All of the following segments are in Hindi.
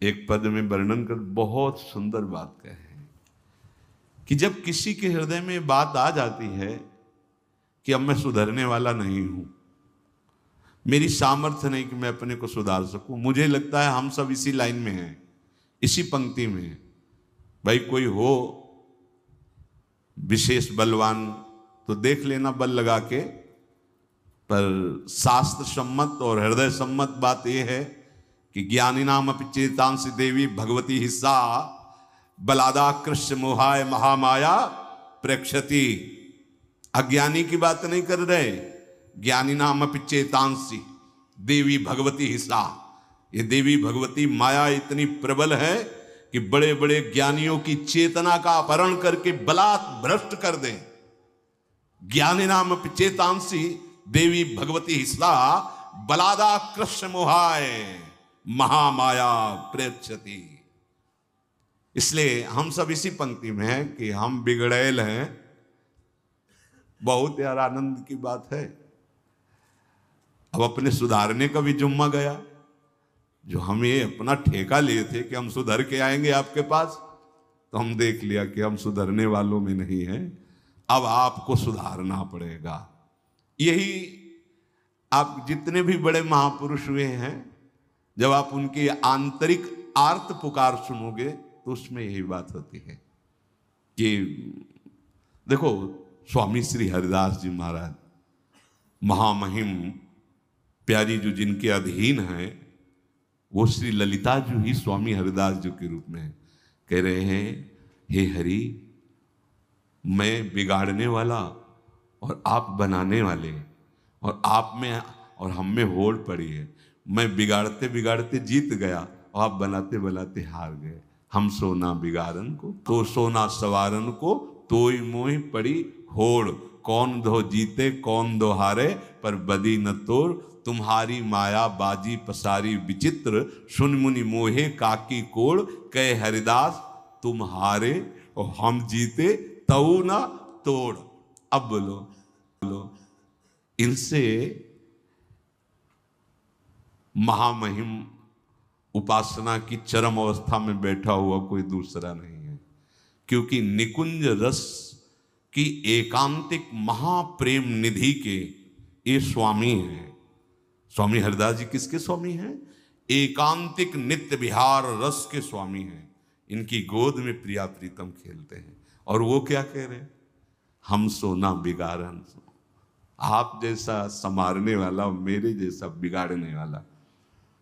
एक पद में वर्णन कर बहुत सुंदर बात कहे हैं कि जब किसी के हृदय में बात आ जाती है कि अब मैं सुधरने वाला नहीं हूं, मेरी सामर्थ्य नहीं कि मैं अपने को सुधार सकूं। मुझे लगता है हम सब इसी लाइन में हैं, इसी पंक्ति में हैं। भाई कोई हो विशेष बलवान तो देख लेना बल लगा के, पर शास्त्र सम्मत और हृदय सम्मत बात यह है कि ज्ञानी नाम अपि चेतांसी देवी भगवती हिस्सा बलादा कृष्ण मोहाय महामाया प्रेक्षति। अज्ञानी की बात नहीं कर रहे, ज्ञानी नाम अपि चेतांसी देवी भगवती हिस्सा। ये देवी भगवती माया इतनी प्रबल है कि बड़े बड़े ज्ञानियों की चेतना का अपहरण करके बलात् भ्रष्ट कर दे। ज्ञानी नाम अपि चेतांसी देवी भगवती हिस्सा बलादा कृष्ण मोहाय महामाया प्रेक्षति। इसलिए हम सब इसी पंक्ति में हैं कि हम बिगड़ैल हैं। बहुत यार आनंद की बात है। अब अपने सुधारने का भी जुम्मा गया। जो हम ये अपना ठेका लिए थे कि हम सुधर के आएंगे आपके पास, तो हम देख लिया कि हम सुधरने वालों में नहीं हैं। अब आपको सुधारना पड़ेगा। यही आप जितने भी बड़े महापुरुष हुए हैं, जब आप उनकी आंतरिक आर्त पुकार सुनोगे तो उसमें यही बात होती है कि देखो, स्वामी श्री हरिदास जी महाराज महामहिम प्यारी जो जिनके अधीन है, वो श्री ललिता जी ही स्वामी हरिदास जी के रूप में कह रहे हैं, हे हरि, मैं बिगाड़ने वाला और आप बनाने वाले, और आप में और हम में होड़ पड़ी है। मैं बिगाड़ते बिगाड़ते जीत गया और आप बनाते बनाते हार गए। हम सोना बिगाड़न को तो सोना सवारन को, तोई मोहि पड़ी होड़। कौन दो जीते कौन दो हारे, पर बदी न तोड़। तुम्हारी माया बाजी पसारी विचित्र, सुन मुनि मोहे काकी कोड़। कहे हरिदास तुम हारे और हम जीते, तऊ ना तोड़। अब बोलो बोलो, इनसे महामहिम उपासना की चरम अवस्था में बैठा हुआ कोई दूसरा नहीं है। क्योंकि निकुंज रस की एकांतिक महाप्रेम निधि के ये स्वामी हैं। स्वामी हरिदास जी किसके स्वामी हैं? एकांतिक नित्य विहार रस के स्वामी हैं। इनकी गोद में प्रिया प्रीतम खेलते हैं। और वो क्या कह रहे हैं? हम सोना बिगाड़न सो। आप जैसा संवारने वाला, मेरे जैसा बिगाड़ने वाला।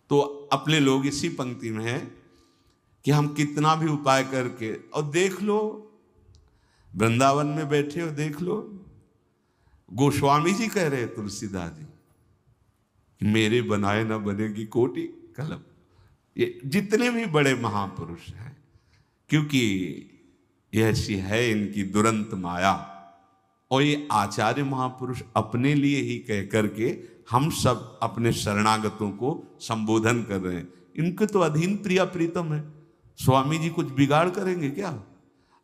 तो अपने लोग इसी पंक्ति में हैं कि हम कितना भी उपाय करके, और देख लो वृंदावन में बैठे हो, देख लो गोस्वामी जी कह रहे तुलसीदास जी, मेरे बनाए ना बनेगी कोटि कलम। ये जितने भी बड़े महापुरुष हैं, क्योंकि यह ऐसी है इनकी दुरंत माया। और ये आचार्य महापुरुष अपने लिए ही कह करके हम सब अपने शरणागतों को संबोधन कर रहे हैं। इनके तो अधीन प्रिया प्रीतम है। स्वामी जी कुछ बिगाड़ करेंगे क्या?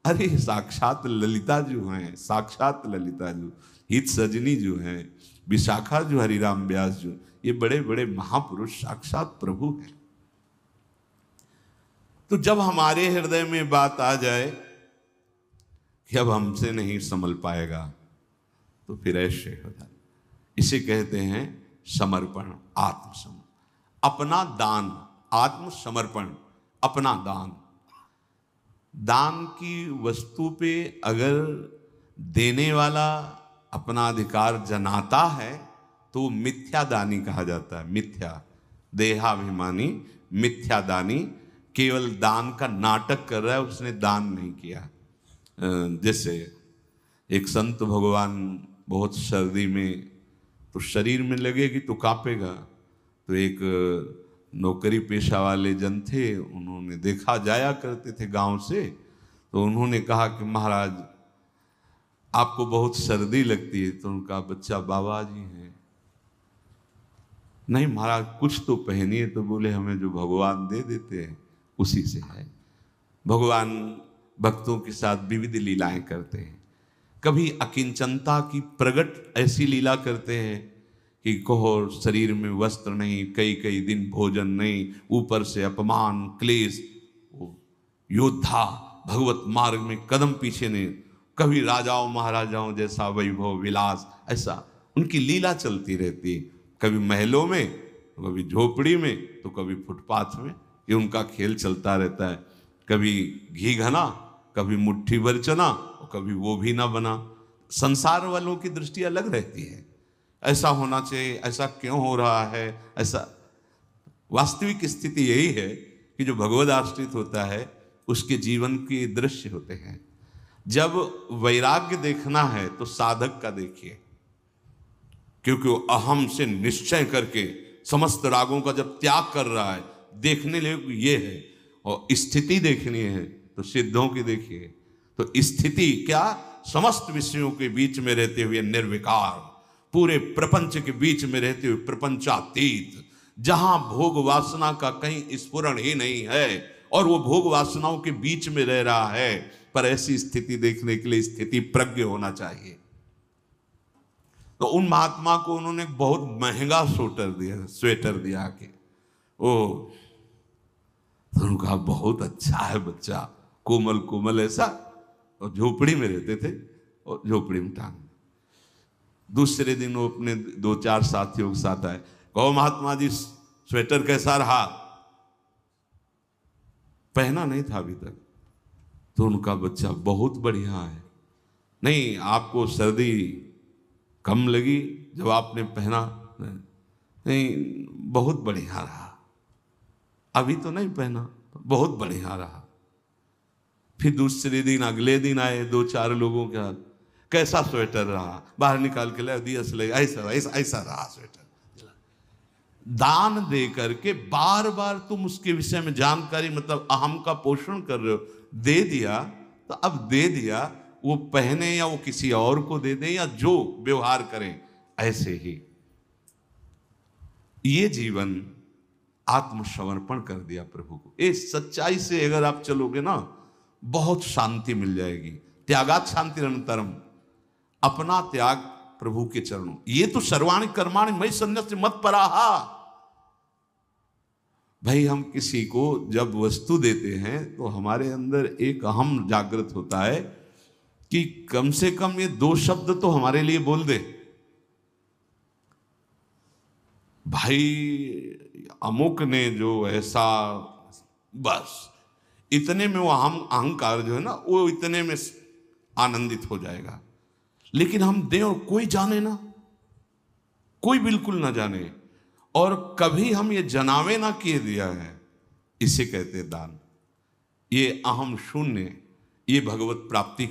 अरे साक्षात ललिता जो हैं, साक्षात ललिता जो हित सजनी जो हैं, विशाखा जो हरिराम व्यास जो, ये बड़े बड़े महापुरुष साक्षात प्रभु हैं। तो जब हमारे हृदय में बात आ जाए कि अब हमसे नहीं संभल पाएगा, तो फिर ऐसे हो जाए। इसे कहते हैं समर्पण, आत्मसमर्पण, अपना दान, आत्मसमर्पण, अपना दान। दान की वस्तु पे अगर देने वाला अपना अधिकार जनाता है तो मिथ्यादानी कहा जाता है। मिथ्या देहाभिमानी, मिथ्यादानी, केवल दान का नाटक कर रहा है, उसने दान नहीं किया। जैसे एक संत भगवान बहुत सर्दी में तो शरीर में लगेगी तो कांपेगा। तो एक नौकरी पेशा वाले जन थे, उन्होंने देखा, जाया करते थे गांव से, तो उन्होंने कहा कि महाराज आपको बहुत सर्दी लगती है। तो उनका बच्चा बाबा जी हैं। नहीं महाराज कुछ तो पहनिए। तो बोले हमें जो भगवान दे देते हैं उसी से है। भगवान भक्तों के साथ विविध लीलाएं करते हैं। कभी अकिंचनता की प्रगट ऐसी लीला करते हैं कि कहो शरीर में वस्त्र नहीं, कई कई दिन भोजन नहीं, ऊपर से अपमान क्लेश। योद्धा भगवत मार्ग में कदम पीछे नहीं, कभी राजाओं महाराजाओं जैसा वैभव विलास, ऐसा उनकी लीला चलती रहती है। कभी महलों में, कभी झोपड़ी में, तो कभी फुटपाथ में, ये उनका खेल चलता रहता है। कभी घी घना, कभी मुट्ठी भर चना, और कभी वो भी ना बना। संसार वालों की दृष्टि अलग रहती है, ऐसा होना चाहिए, ऐसा क्यों हो रहा है, ऐसा। वास्तविक स्थिति यही है कि जो भगवद आश्रित होता है उसके जीवन के दृश्य होते हैं। जब वैराग्य देखना है तो साधक का देखिए, क्योंकि वो अहम से निश्चय करके समस्त रागों का जब त्याग कर रहा है, देखने लायक ये है। और स्थिति देखनी है तो सिद्धों की देखिए। तो स्थिति क्या, समस्त विषयों के बीच में रहते हुए निर्विकार, पूरे प्रपंच के बीच में रहते हुए प्रपंचातीत, जहां भोग वासना का कहीं स्फुरण ही नहीं है और वो भोग वासनाओं के बीच में रह रहा है। पर ऐसी स्थिति देखने के लिए स्थिति प्रज्ञ होना चाहिए। तो उन महात्मा को उन्होंने बहुत महंगा स्वेटर दिया कि ओ, तो उन्होंने कहा बहुत अच्छा है बच्चा, कोमल कोमल ऐसा। और झोपड़ी में रहते थे और झोपड़ी में टांग। दूसरे दिन वो अपने 2-4 साथियों के साथ आए, कहो महात्मा जी स्वेटर कैसा रहा? पहना नहीं था अभी तक। तो उनका बच्चा बहुत बढ़िया है। नहीं, आपको सर्दी कम लगी जब आपने पहना? नहीं, बहुत बढ़िया रहा। अभी तो नहीं पहना, बहुत बढ़िया रहा। फिर दूसरे दिन अगले दिन आए 2-4 लोगों के हाथ, कैसा स्वेटर रहा? बाहर निकाल के ले दिया, ऐसा रहा स्वेटर। दान दे करके बार बार तुम उसके विषय में जानकारी, मतलब अहम का पोषण कर रहे हो। दे दिया तो अब दे दिया, वो पहने या वो किसी और को दे दे या जो व्यवहार करें, ऐसे ही ये जीवन आत्मसमर्पण कर दिया प्रभु को। इस सच्चाई से अगर आप चलोगे ना, बहुत शांति मिल जाएगी। त्यागात शांति अनंतरम, अपना त्याग प्रभु के चरणों। ये तो सर्वाणि कर्माणि मयि सन्न्यस्य मत्पराः। भाई हम किसी को जब वस्तु देते हैं तो हमारे अंदर एक अहम जागृत होता है कि कम से कम ये 2 शब्द तो हमारे लिए बोल दे। भाई अमुक ने जो ऐसा, बस इतने में वो अहंकार जो है ना, वो इतने में आनंदित हो जाएगा। लेकिन हम दें और कोई जाने ना, कोई बिल्कुल ना जाने, और कभी हम ये जनावे ना किए दिया है, इसे कहते दान। ये अहम शून्य, ये भगवत प्राप्ति